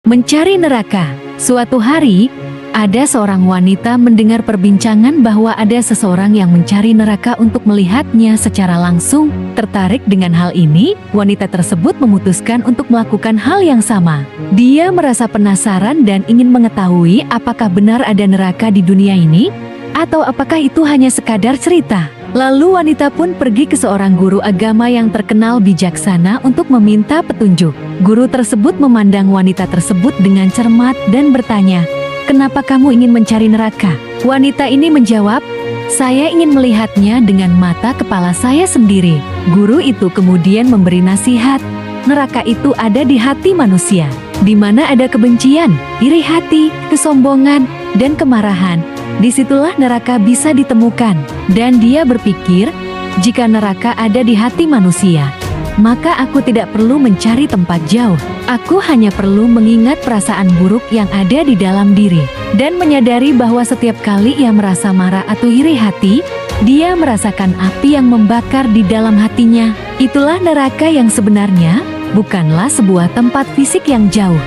Mencari neraka. Suatu hari, ada seorang wanita mendengar perbincangan bahwa ada seseorang yang mencari neraka untuk melihatnya secara langsung. Tertarik dengan hal ini, wanita tersebut memutuskan untuk melakukan hal yang sama. Dia merasa penasaran dan ingin mengetahui apakah benar ada neraka di dunia ini, atau apakah itu hanya sekadar cerita. Lalu wanita pun pergi ke seorang guru agama yang terkenal bijaksana untuk meminta petunjuk. Guru tersebut memandang wanita tersebut dengan cermat dan bertanya, "Kenapa kamu ingin mencari neraka?" Wanita ini menjawab, "Saya ingin melihatnya dengan mata kepala saya sendiri." Guru itu kemudian memberi nasihat, neraka itu ada di hati manusia, di mana ada kebencian, iri hati, kesombongan, dan kemarahan. Disitulah neraka bisa ditemukan. Dan dia berpikir, jika neraka ada di hati manusia, maka aku tidak perlu mencari tempat jauh. Aku hanya perlu mengingat perasaan buruk yang ada di dalam diri, dan menyadari bahwa setiap kali ia merasa marah atau iri hati, dia merasakan api yang membakar di dalam hatinya. Itulah neraka yang sebenarnya, bukanlah sebuah tempat fisik yang jauh.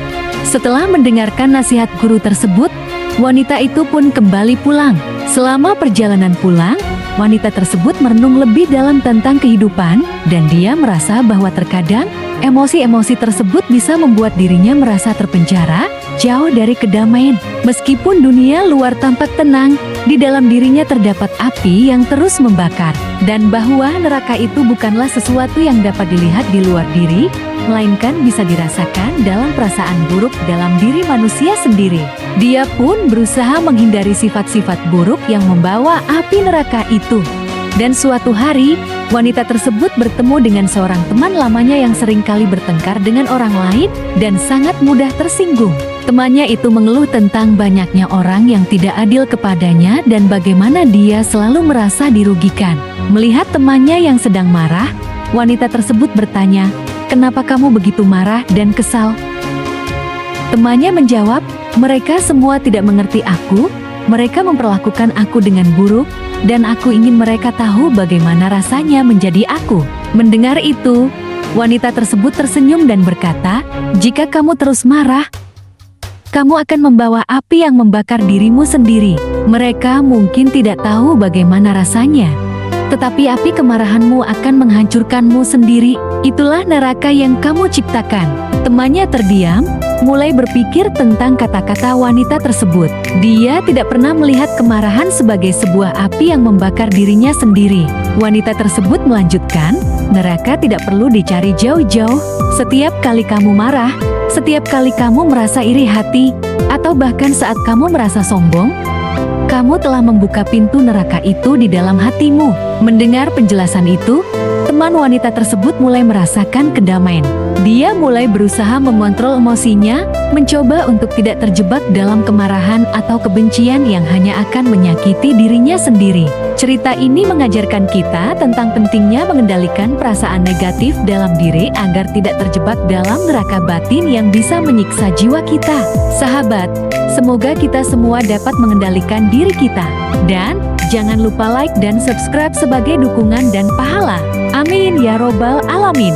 Setelah mendengarkan nasihat guru tersebut, wanita itu pun kembali pulang. Selama perjalanan pulang, wanita tersebut merenung lebih dalam tentang kehidupan, dan dia merasa bahwa terkadang emosi-emosi tersebut bisa membuat dirinya merasa terpenjara, jauh dari kedamaian. Meskipun dunia luar tampak tenang, di dalam dirinya terdapat api yang terus membakar, dan bahwa neraka itu bukanlah sesuatu yang dapat dilihat di luar diri, melainkan bisa dirasakan dalam perasaan buruk dalam diri manusia sendiri. Dia pun berusaha menghindari sifat-sifat buruk yang membawa api neraka itu. Dan suatu hari, wanita tersebut bertemu dengan seorang teman lamanya yang seringkali bertengkar dengan orang lain dan sangat mudah tersinggung. Temannya itu mengeluh tentang banyaknya orang yang tidak adil kepadanya dan bagaimana dia selalu merasa dirugikan. Melihat temannya yang sedang marah, wanita tersebut bertanya, "Kenapa kamu begitu marah dan kesal?" Temannya menjawab, "Mereka semua tidak mengerti aku, mereka memperlakukan aku dengan buruk, dan aku ingin mereka tahu bagaimana rasanya menjadi aku." Mendengar itu, wanita tersebut tersenyum dan berkata, "Jika kamu terus marah, kamu akan membawa api yang membakar dirimu sendiri. Mereka mungkin tidak tahu bagaimana rasanya, tetapi api kemarahanmu akan menghancurkanmu sendiri. Itulah neraka yang kamu ciptakan." Temannya terdiam, mulai berpikir tentang kata-kata wanita tersebut. Dia tidak pernah melihat kemarahan sebagai sebuah api yang membakar dirinya sendiri. Wanita tersebut melanjutkan, "Neraka tidak perlu dicari jauh-jauh. Setiap kali kamu marah, setiap kali kamu merasa iri hati, atau bahkan saat kamu merasa sombong, kamu telah membuka pintu neraka itu di dalam hatimu." Mendengar penjelasan itu, teman wanita tersebut mulai merasakan kedamaian. Dia mulai berusaha mengontrol emosinya, mencoba untuk tidak terjebak dalam kemarahan atau kebencian yang hanya akan menyakiti dirinya sendiri. Cerita ini mengajarkan kita tentang pentingnya mengendalikan perasaan negatif dalam diri agar tidak terjebak dalam neraka batin yang bisa menyiksa jiwa kita. Sahabat, semoga kita semua dapat mengendalikan diri kita. Dan jangan lupa like dan subscribe sebagai dukungan dan pahala. Amin ya robbal alamin.